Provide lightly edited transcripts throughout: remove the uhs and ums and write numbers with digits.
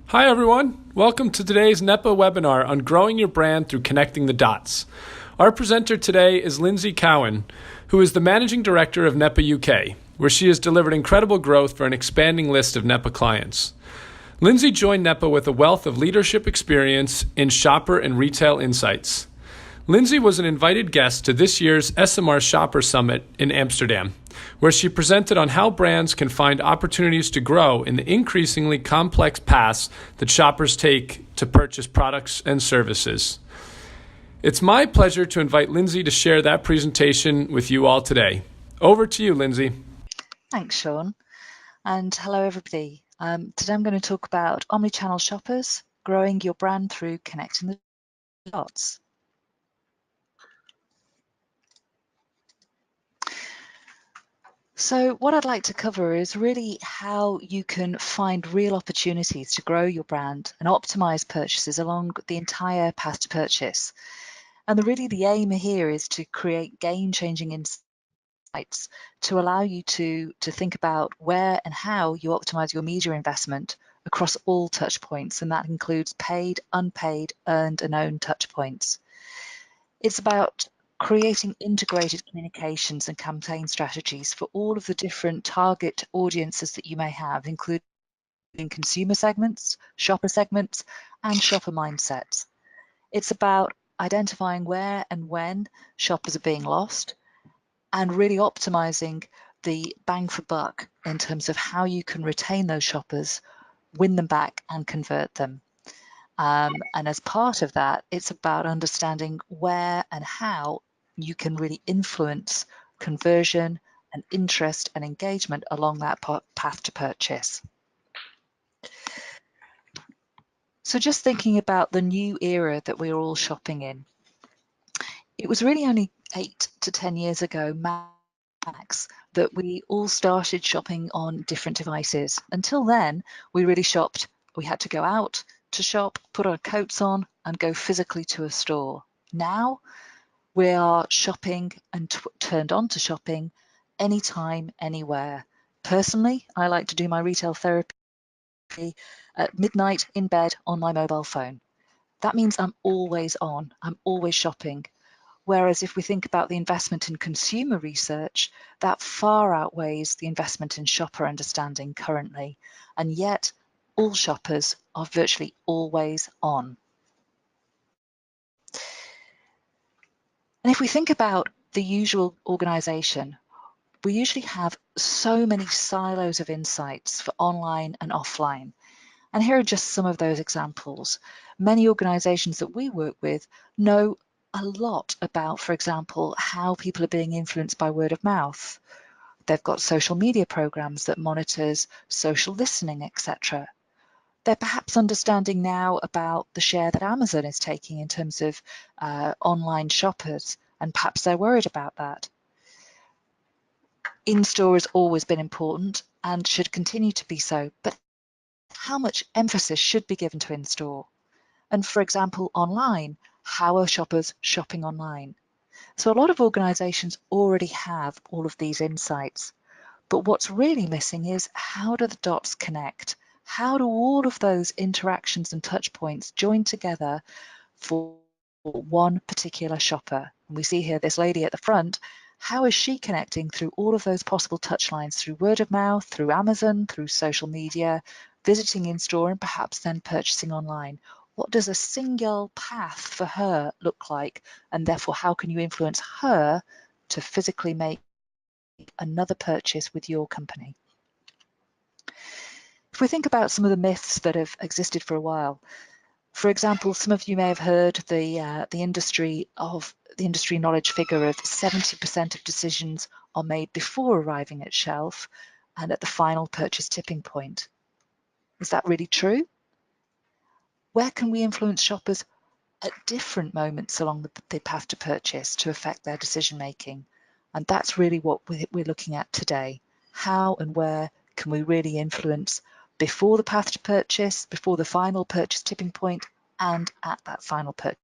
Hi everyone, welcome to today's NEPA webinar on growing your brand through connecting the dots. Our presenter today is Lindsay Cowan, who is the Managing Director of NEPA UK, where she has delivered incredible growth for an expanding list of NEPA clients. Lindsay joined NEPA with a wealth of leadership experience in shopper and retail insights. Lindsay was an invited guest to this year's SMR Shopper Summit in Amsterdam, where she presented on how brands can find opportunities to grow in the increasingly complex paths that shoppers take to purchase products and services. It's my pleasure to invite Lindsay to share that presentation with you all today. Over to you, Lindsay. Thanks, Sean. And hello, everybody. Today I'm going to talk about omnichannel shoppers, growing your brand through connecting the dots. So what I'd like to cover is really how you can find real opportunities to grow your brand and optimize purchases along the entire path to purchase. And the aim here is to create game-changing insights to allow you to think about where and how you optimize your media investment across all touch points, and that includes paid, unpaid, earned and owned touch points. It's about creating integrated communications and campaign strategies for all of the different target audiences that you may have, including consumer segments, shopper segments, and shopper mindsets. It's about identifying where and when shoppers are being lost and really optimizing the bang for buck in terms of how you can retain those shoppers, win them back, and convert them. And as part of that, it's about understanding where and how you can really influence conversion and interest and engagement along that path to purchase. So just thinking about the new era that we're all shopping in, it was really only 8 to 10 years ago max that we all started shopping on different devices. Until then, we really shopped. We had to go out to shop, put our coats on, and go physically to a store. Now we are shopping and turned on to shopping anytime, anywhere. Personally, I like to do my retail therapy at midnight in bed on my mobile phone. That means I'm always on, I'm always shopping. Whereas if we think about the investment in consumer research, that far outweighs the investment in shopper understanding currently. And yet, all shoppers are virtually always on. And if we think about the usual organization, we usually have so many silos of insights for online and offline. And here are just some of those examples. Many organizations that we work with know a lot about, for example, how people are being influenced by word of mouth. They've got social media programs that monitors social listening, etc. They're perhaps understanding now about the share that Amazon is taking in terms of online shoppers, and perhaps they're worried about that. In-store has always been important and should continue to be so, but how much emphasis should be given to in-store? And for example, online, how are shoppers shopping online? So a lot of organizations already have all of these insights, but what's really missing is how do the dots connect? How do all of those interactions and touch points join together for one particular shopper? And we see here this lady at the front. How is she connecting through all of those possible touch lines, through word of mouth, through Amazon, through social media, visiting in store, and perhaps then purchasing online? What does a single path for her look like? And therefore, how can you influence her to physically make another purchase with your company? If we think about some of the myths that have existed for a while, for example, some of you may have heard the industry knowledge figure of 70% of decisions are made before arriving at shelf and at the final purchase tipping point. Is that really true? Where can we influence shoppers at different moments along the path to purchase to affect their decision making? And that's really what we're looking at today. How and where can we really influence before the path to purchase, before the final purchase tipping point, and at that final purchase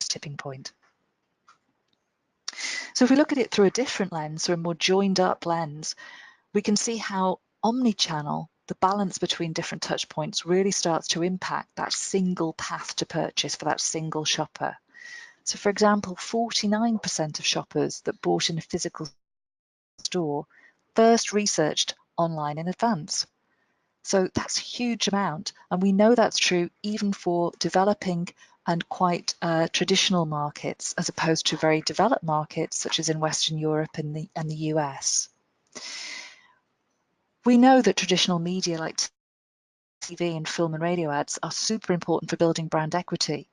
tipping point? So if we look at it through a different lens, or a more joined up lens, we can see how omnichannel the balance between different touch points really starts to impact that single path to purchase for that single shopper. So for example, 49% of shoppers that bought in a physical store first researched online in advance. So that's a huge amount. And we know that's true even for developing and quite traditional markets, as opposed to very developed markets such as in Western Europe and the US. We know that traditional media like TV and film and radio ads are super important for building brand equity,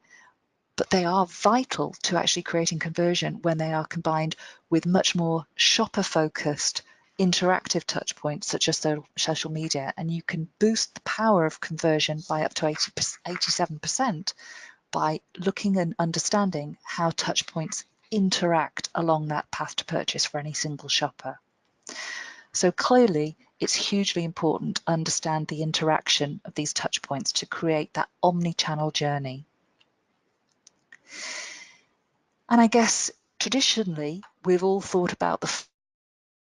but they are vital to actually creating conversion when they are combined with much more shopper-focused interactive touch points such as social media, and you can boost the power of conversion by up to 87% by looking and understanding how touch points interact along that path to purchase for any single shopper. So clearly, it's hugely important to understand the interaction of these touch points to create that omni-channel journey. And I guess traditionally, we've all thought about the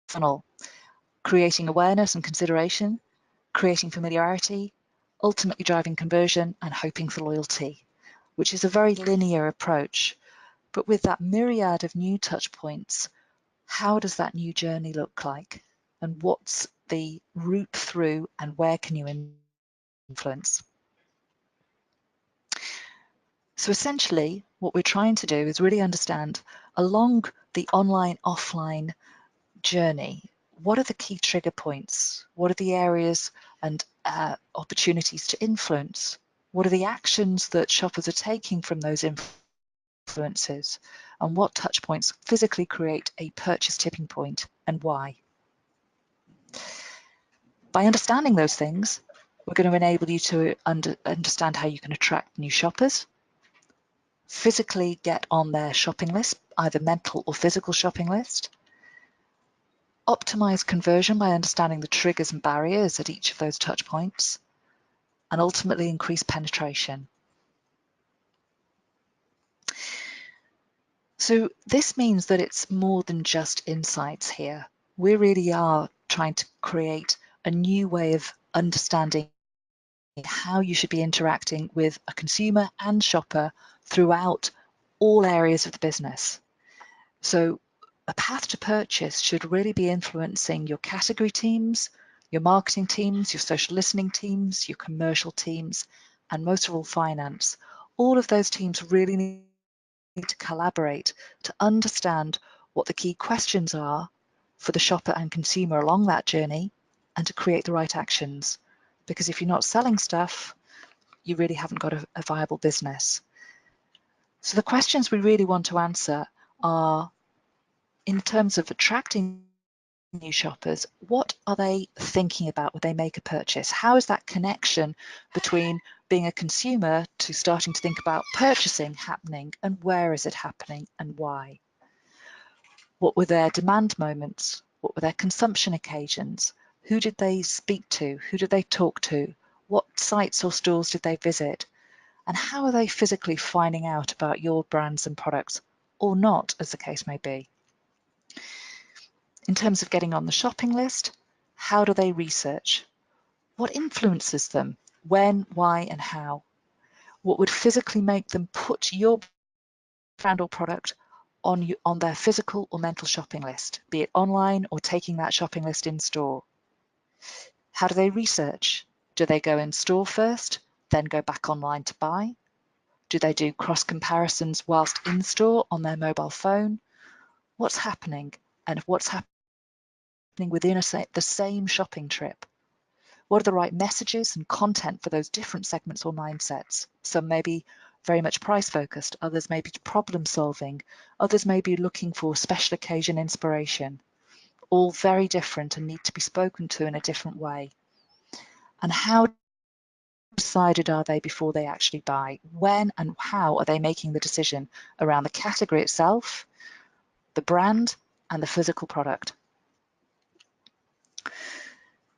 funnel, creating awareness and consideration, creating familiarity, ultimately driving conversion and hoping for loyalty, which is a very linear approach. But with that myriad of new touch points, how does that new journey look like? And what's the route through and where can you influence? So essentially, what we're trying to do is really understand along the online-offline journey, what are the key trigger points? What are the areas and opportunities to influence? What are the actions that shoppers are taking from those influences? And what touch points physically create a purchase tipping point and why? By understanding those things, we're going to enable you to understand how you can attract new shoppers, physically get on their shopping list, either mental or physical shopping list, optimize conversion by understanding the triggers and barriers at each of those touch points, and ultimately increase penetration. So this means that it's more than just insights here. We really are trying to create a new way of understanding how you should be interacting with a consumer and shopper throughout all areas of the business. So a path to purchase should really be influencing your category teams, your marketing teams, your social listening teams, your commercial teams, and most of all, finance. All of those teams really need to collaborate to understand what the key questions are for the shopper and consumer along that journey and to create the right actions. Because if you're not selling stuff, you really haven't got a viable business. So the questions we really want to answer are, in terms of attracting new shoppers, what are they thinking about when they make a purchase? How is that connection between being a consumer to starting to think about purchasing happening, and where is it happening and why? What were their demand moments? What were their consumption occasions? Who did they speak to? Who did they talk to? What sites or stores did they visit? And how are they physically finding out about your brands and products, or not, as the case may be? In terms of getting on the shopping list, how do they research? What influences them? When, why, and how? What would physically make them put your brand or product on their physical or mental shopping list, be it online or taking that shopping list in store? How do they research? Do they go in store first, then go back online to buy? Do they do cross comparisons whilst in store on their mobile phone? What's happening, and what's happening within the same shopping trip? What are the right messages and content for those different segments or mindsets? Some may be very much price focused, others may be problem solving, others may be looking for special occasion inspiration. All very different and need to be spoken to in a different way. And how decided are they before they actually buy? When and how are they making the decision around the category itself, the brand, and the physical product?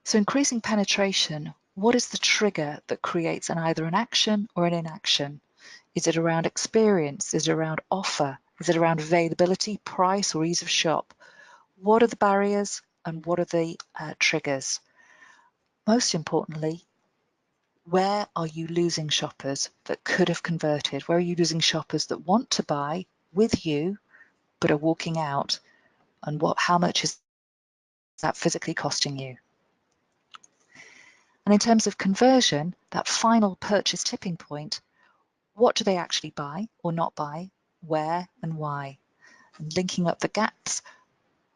So increasing penetration, what is the trigger that creates either an action or an inaction? Is it around experience? Is it around offer? Is it around availability, price, or ease of shop? What are the barriers and what are the triggers? most importantly, where are you losing shoppers that could have converted? Where are you losing shoppers that want to buy with you but are walking out? And how much is that physically costing you? And in terms of conversion, that final purchase tipping point, what do they actually buy or not buy, where and why? And linking up the gaps,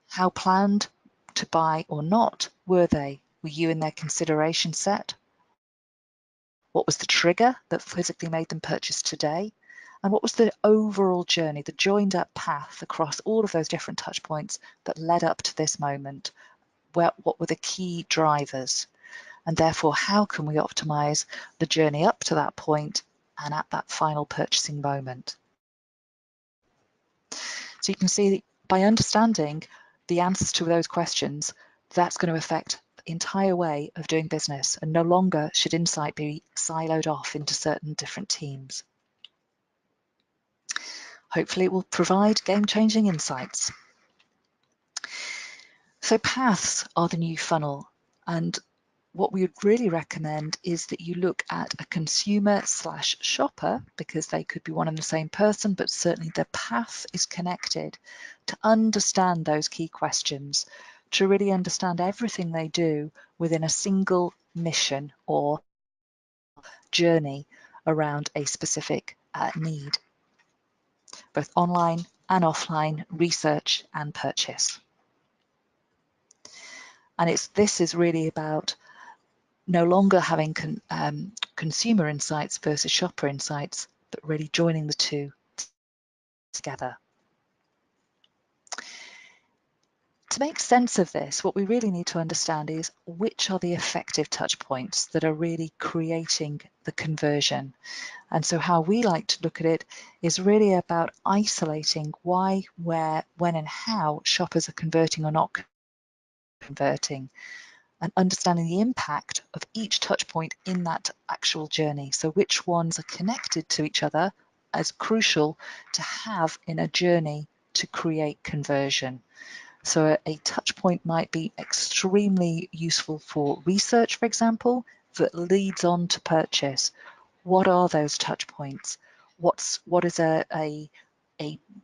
how planned to buy or not were they? Were you in their consideration set? What was the trigger that physically made them purchase today? And what was the overall journey, the joined up path across all of those different touch points that led up to this moment? What were the key drivers? And therefore, how can we optimize the journey up to that point and at that final purchasing moment? So you can see by understanding the answers to those questions, that's going to affect the entire way of doing business, and no longer should insight be siloed off into certain different teams. Hopefully it will provide game-changing insights. So paths are the new funnel, and what we would really recommend is that you look at a consumer/shopper, because they could be one and the same person, but certainly the path is connected, to understand those key questions, to really understand everything they do within a single mission or journey around a specific need, both online and offline, research and purchase. And this is really about no longer having consumer insights versus shopper insights, but really joining the two together. To make sense of this, what we really need to understand is which are the effective touch points that are really creating the conversion. And so how we like to look at it is really about isolating why, where, when and how shoppers are converting or not converting, and understanding the impact of each touch point in that actual journey. So which ones are connected to each other as crucial to have in a journey to create conversion. So a touch point might be extremely useful for research, for example, that leads on to purchase. What are those touch points? What is a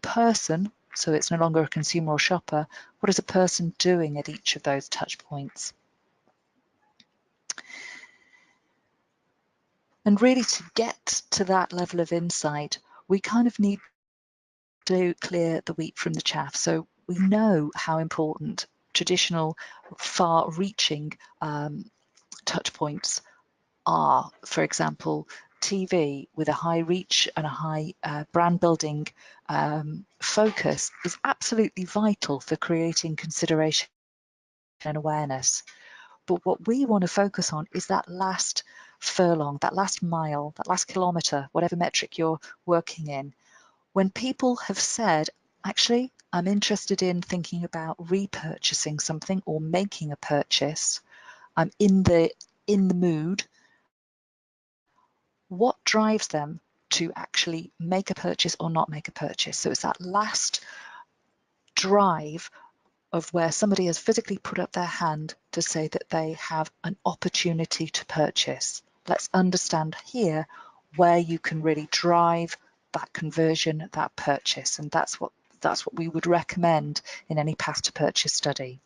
person, so it's no longer a consumer or shopper, what is a person doing at each of those touch points? And really, to get to that level of insight, we kind of need to clear the wheat from the chaff. So we know how important traditional, far-reaching touch points are. For example, TV with a high reach and a high brand building focus is absolutely vital for creating consideration and awareness. But what we want to focus on is that last furlong, that last mile, that last kilometre, whatever metric you're working in. When people have said, actually, I'm interested in thinking about repurchasing something or making a purchase, I'm in the mood, what drives them to actually make a purchase or not make a purchase? So it's that last drive of where somebody has physically put up their hand to say that they have an opportunity to purchase. Let's understand here where you can really drive that conversion, that purchase, and that's what we would recommend in any path to purchase study.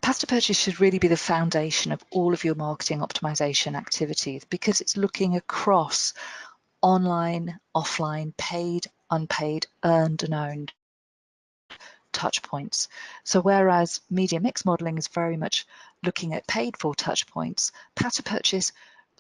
Path to purchase should really be the foundation of all of your marketing optimization activities, because it's looking across online, offline, paid, unpaid, earned and owned touch points. So whereas media mix modeling is very much looking at paid for touch points, path to purchase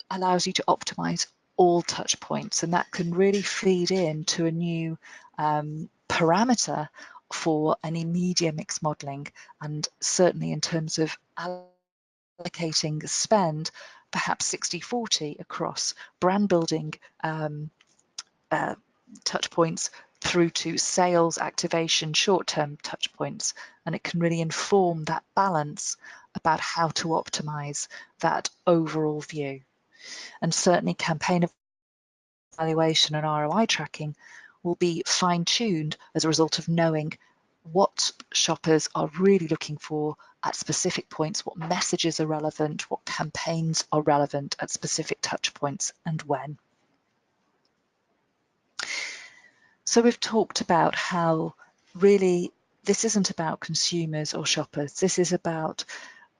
allows you to optimize all touch points, and that can really feed into a new parameter for any media mix modeling, and certainly in terms of allocating spend, perhaps 60-40 across brand building touch points through to sales activation short-term touch points, and it can really inform that balance about how to optimize that overall view. And certainly campaign evaluation and ROI tracking will be fine-tuned as a result of knowing what shoppers are really looking for at specific points, what messages are relevant, what campaigns are relevant at specific touch points, and when. So we've talked about how really this isn't about consumers or shoppers. This is about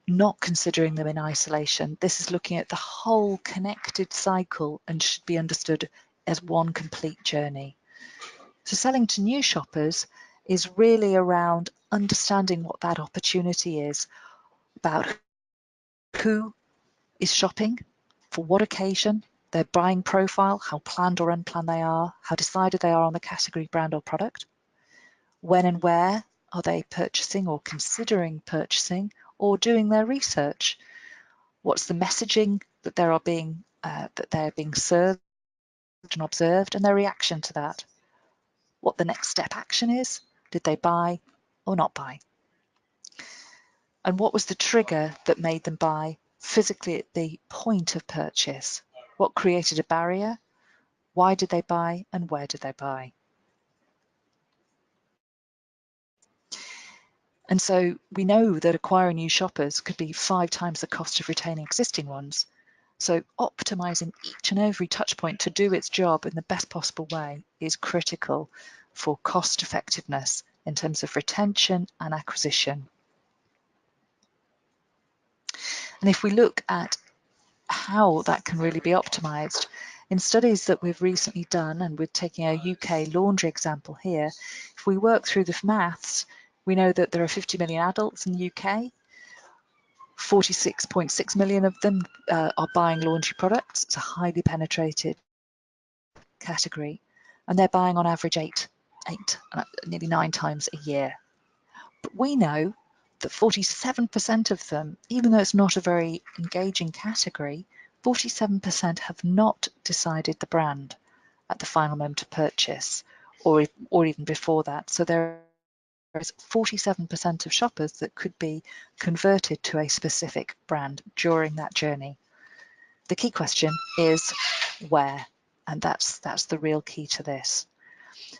not considering them in isolation. This is looking at the whole connected cycle and should be understood as one complete journey. So selling to new shoppers is really around understanding what that opportunity is, about who is shopping, for what occasion, their buying profile, how planned or unplanned they are, how decided they are on the category, brand or product, when and where are they purchasing or considering purchasing or doing their research, what's the messaging that they're being served and observed, and their reaction to that, what the next step action is, did they buy or not buy, and what was the trigger that made them buy physically at the point of purchase, what created a barrier, why did they buy, and where did they buy. And so we know that acquiring new shoppers could be 5 times the cost of retaining existing ones. So optimizing each and every touch point to do its job in the best possible way is critical for cost effectiveness in terms of retention and acquisition. And if we look at how that can really be optimized, in studies that we've recently done, and we're taking a UK laundry example here, if we work through the maths, we know that there are 50 million adults in the UK. 46.6 million of them are buying laundry products. It's a highly penetrated category, and they're buying on average nearly 9 times a year. But we know that 47% of them, even though it's not a very engaging category, 47% have not decided the brand at the final moment of purchase, or even before that. So there is 47% of shoppers that could be converted to a specific brand during that journey. The key question is where, and that's the real key to this.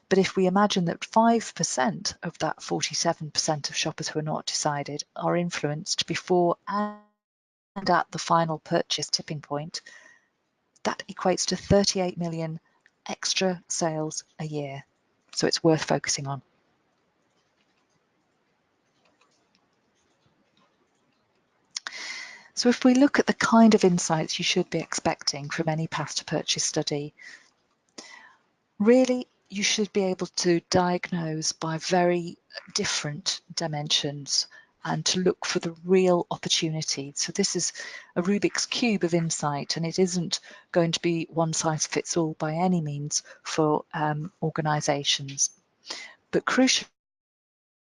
But if we imagine that 5% of that 47% of shoppers who are not decided are influenced before and at the final purchase tipping point, that equates to 38 million extra sales a year. So it's worth focusing on. So if we look at the kind of insights you should be expecting from any path to purchase study, really you should be able to diagnose by very different dimensions and to look for the real opportunity. So this is a Rubik's Cube of insight, and it isn't going to be one size fits all by any means for organisations. But crucially,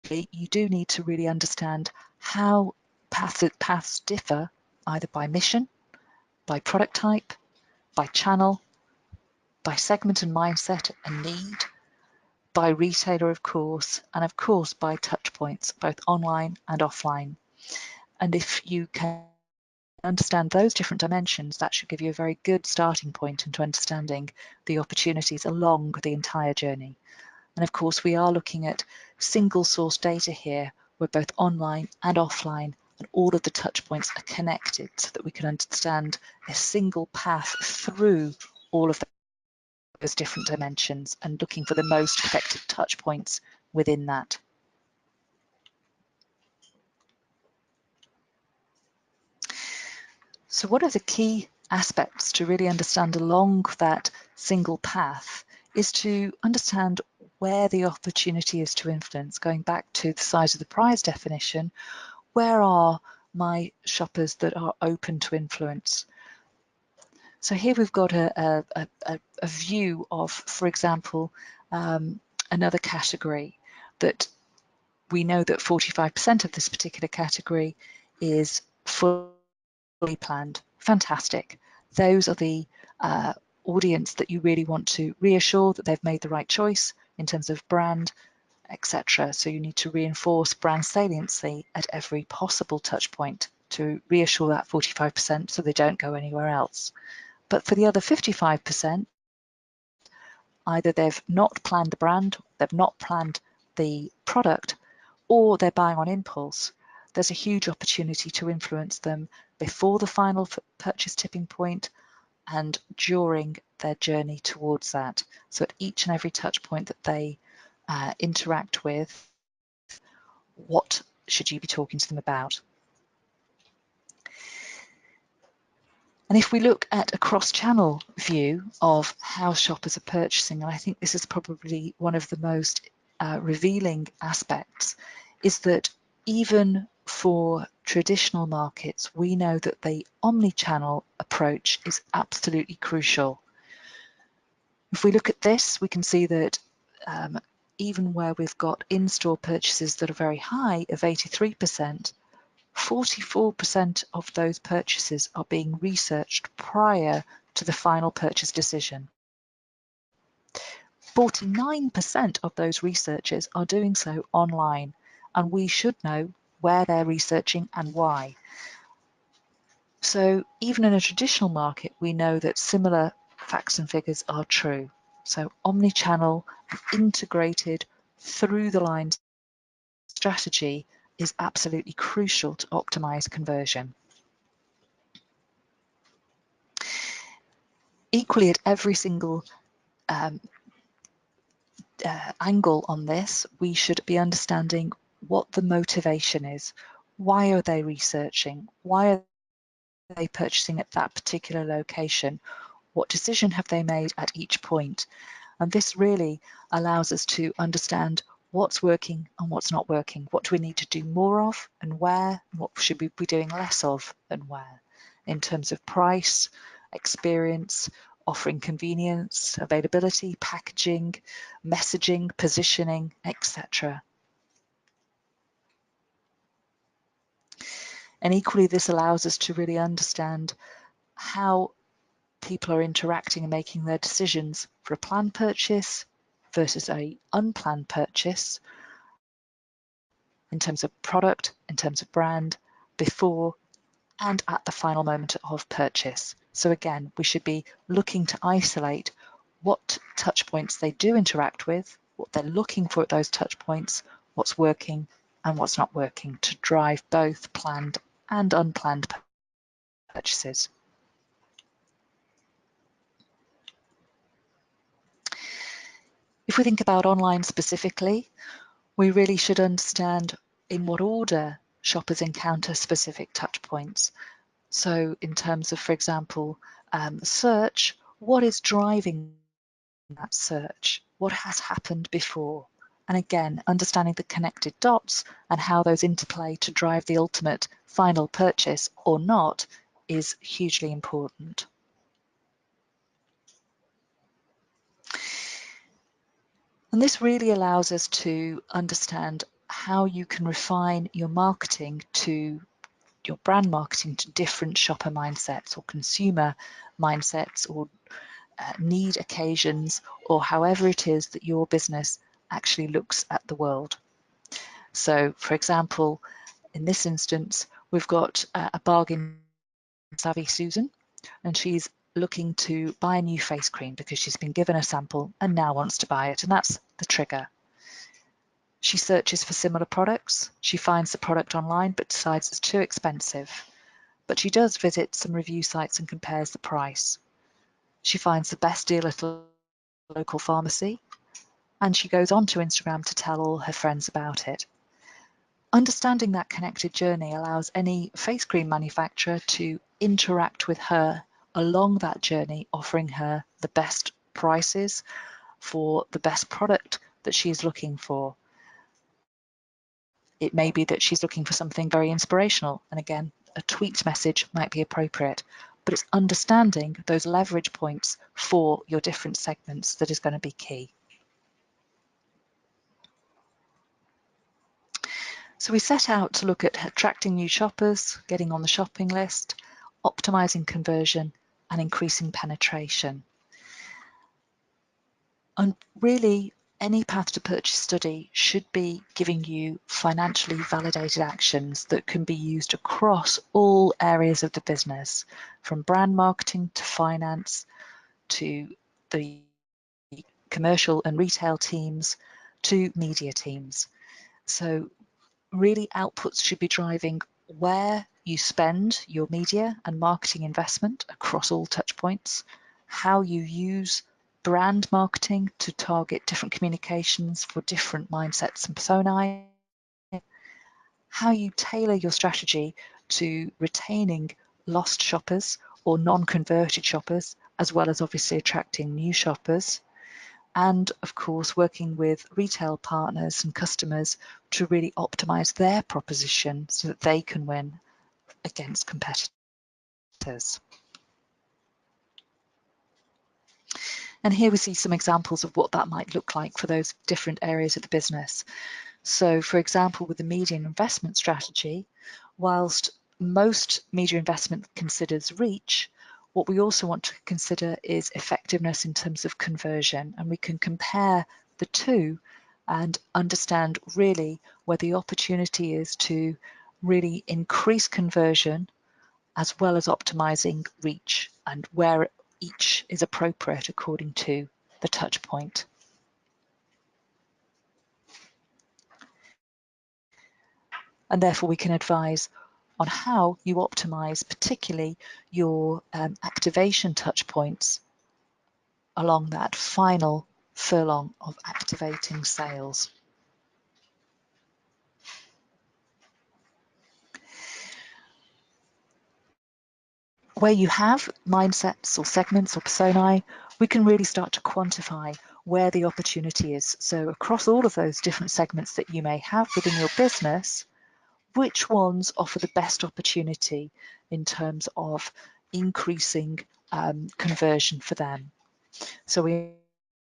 you do need to really understand how paths differ, either by mission, by product type, by channel, by segment and mindset and need, by retailer, of course, and of course by touch points, both online and offline. And if you can understand those different dimensions, that should give you a very good starting point into understanding the opportunities along the entire journey. And of course, we are looking at single source data here, where both online and offline and all of the touch points are connected so that we can understand a single path through all of those different dimensions and looking for the most effective touch points within that. So what are the key aspects to really understand along that single path is to understand where the opportunity is to influence. Going back to the size of the prize definition, where are my shoppers that are open to influence? So here we've got a view of, for example, another category that we know that 45% of this particular category is fully planned. Fantastic. Those are the audience that you really want to reassure that they've made the right choice in terms of brand, etc. So you need to reinforce brand saliency at every possible touch point to reassure that 45% so they don't go anywhere else. But for the other 55%, either they've not planned the brand, they've not planned the product, or they're buying on impulse, there's a huge opportunity to influence them before the final purchase tipping point and during their journey towards that. So at each and every touch point that they interact with, what should you be talking to them about? And if we look at a cross-channel view of how shoppers are purchasing, and I think this is probably one of the most revealing aspects, is that even for traditional markets, we know that the omni-channel approach is absolutely crucial. If we look at this, we can see that even where we've got in-store purchases that are very high of 83%, 44% of those purchases are being researched prior to the final purchase decision. 49% of those researchers are doing so online, and we should know where they're researching and why. So even in a traditional market, we know that similar facts and figures are true. So omni-channel, integrated through the line strategy is absolutely crucial to optimize conversion. Equally, at every single angle on this, we should be understanding what the motivation is. Why are they researching? Why are they purchasing at that particular location? What decision have they made at each point? And this really allows us to understand what's working and what's not working. What do we need to do more of and where? What should we be doing less of and where? In terms of price, experience, offering convenience, availability, packaging, messaging, positioning, etc. And equally, this allows us to really understand how people are interacting and making their decisions for a planned purchase versus a unplanned purchase in terms of product, in terms of brand, before and at the final moment of purchase. So again, we should be looking to isolate what touch points they do interact with, what they're looking for at those touch points, what's working and what's not working to drive both planned and unplanned purchases. If we think about online specifically, we really should understand in what order shoppers encounter specific touch points. So in terms of, for example, search, what is driving that search? What has happened before? And again, understanding the connected dots and how those interplay to drive the ultimate final purchase or not is hugely important. And this really allows us to understand how you can refine your marketing to your brand marketing to different shopper mindsets or consumer mindsets or need occasions or however it is that your business actually looks at the world. So for example, in this instance, we've got a bargain savvy Susan, and she's looking to buy a new face cream because she's been given a sample and now wants to buy it, and that's the trigger. She searches for similar products. She finds the product online but decides it's too expensive. But she does visit some review sites and compares the price. She finds the best deal at a local pharmacy, and she goes on to Instagram to tell all her friends about it. Understanding that connected journey allows any face cream manufacturer to interact with her along that journey, offering her the best prices for the best product that she's looking for. It may be that she's looking for something very inspirational, and again, a tweaked message might be appropriate, but it's understanding those leverage points for your different segments that is going to be key. So we set out to look at attracting new shoppers, getting on the shopping list, optimizing conversion, and increasing penetration. And really, any path to purchase study should be giving you financially validated actions that can be used across all areas of the business, from brand marketing to finance to the commercial and retail teams to media teams. So Really, outputs should be driving where you spend your media and marketing investment across all touch points, how you use brand marketing to target different communications for different mindsets and personae, how you tailor your strategy to retaining lost shoppers or non-converted shoppers, as well as obviously attracting new shoppers, and of course working with retail partners and customers to really optimize their proposition so that they can win against competitors. And here we see some examples of what that might look like for those different areas of the business. So for example, with the media investment strategy, whilst most media investment considers reach, what we also want to consider is effectiveness in terms of conversion, and we can compare the two and understand really where the opportunity is to really increase conversion as well as optimizing reach, and where each is appropriate according to the touch point. And therefore we can advise on how you optimize particularly your activation touch points along that final furlong of activating sales. Where you have mindsets or segments or personae, we can really start to quantify where the opportunity is. So across all of those different segments that you may have within your business, which ones offer the best opportunity in terms of increasing conversion for them. So we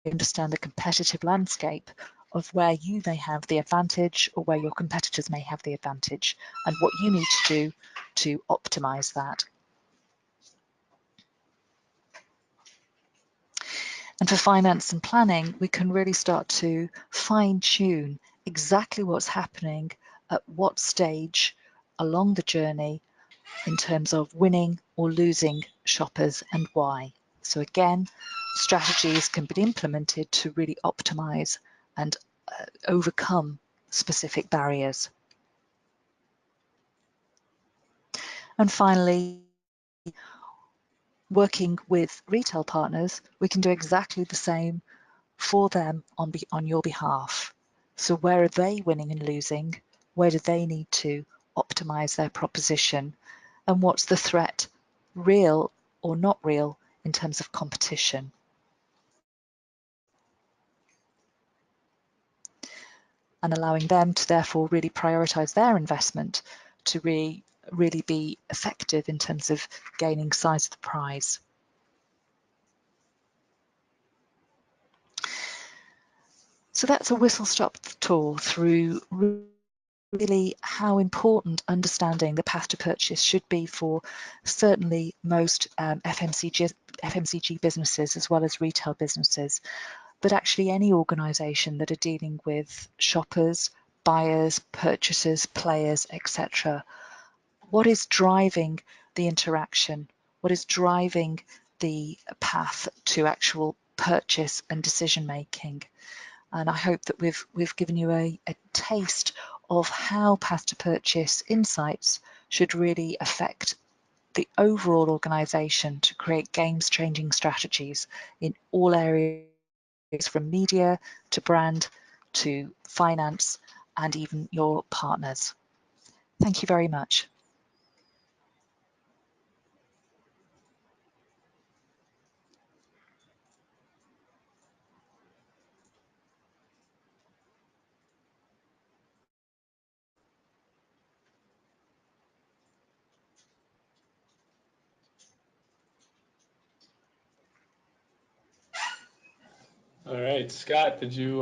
understand the competitive landscape of where you may have the advantage or where your competitors may have the advantage, and what you need to do to optimize that. And for finance and planning, we can really start to fine-tune exactly what's happening at what stage along the journey in terms of winning or losing shoppers and why. So again, strategies can be implemented to really optimize and overcome specific barriers. And finally, working with retail partners, we can do exactly the same for them on your behalf. So where are they winning and losing? Where do they need to optimize their proposition? And what's the threat, real or not real, in terms of competition? And allowing them to therefore really prioritize their investment to really be effective in terms of gaining size of the prize. So that's a whistle-stop tour through really how important understanding the path to purchase should be for certainly most FMCG businesses as well as retail businesses, but actually any organisation that are dealing with shoppers, buyers, purchasers, players, etc. What is driving the interaction? What is driving the path to actual purchase and decision making? And I hope that we've given you a taste of how path to purchase insights should really affect the overall organisation to create game-changing strategies in all areas, from media to brand to finance and even your partners. Thank you very much. All right, Scott, did you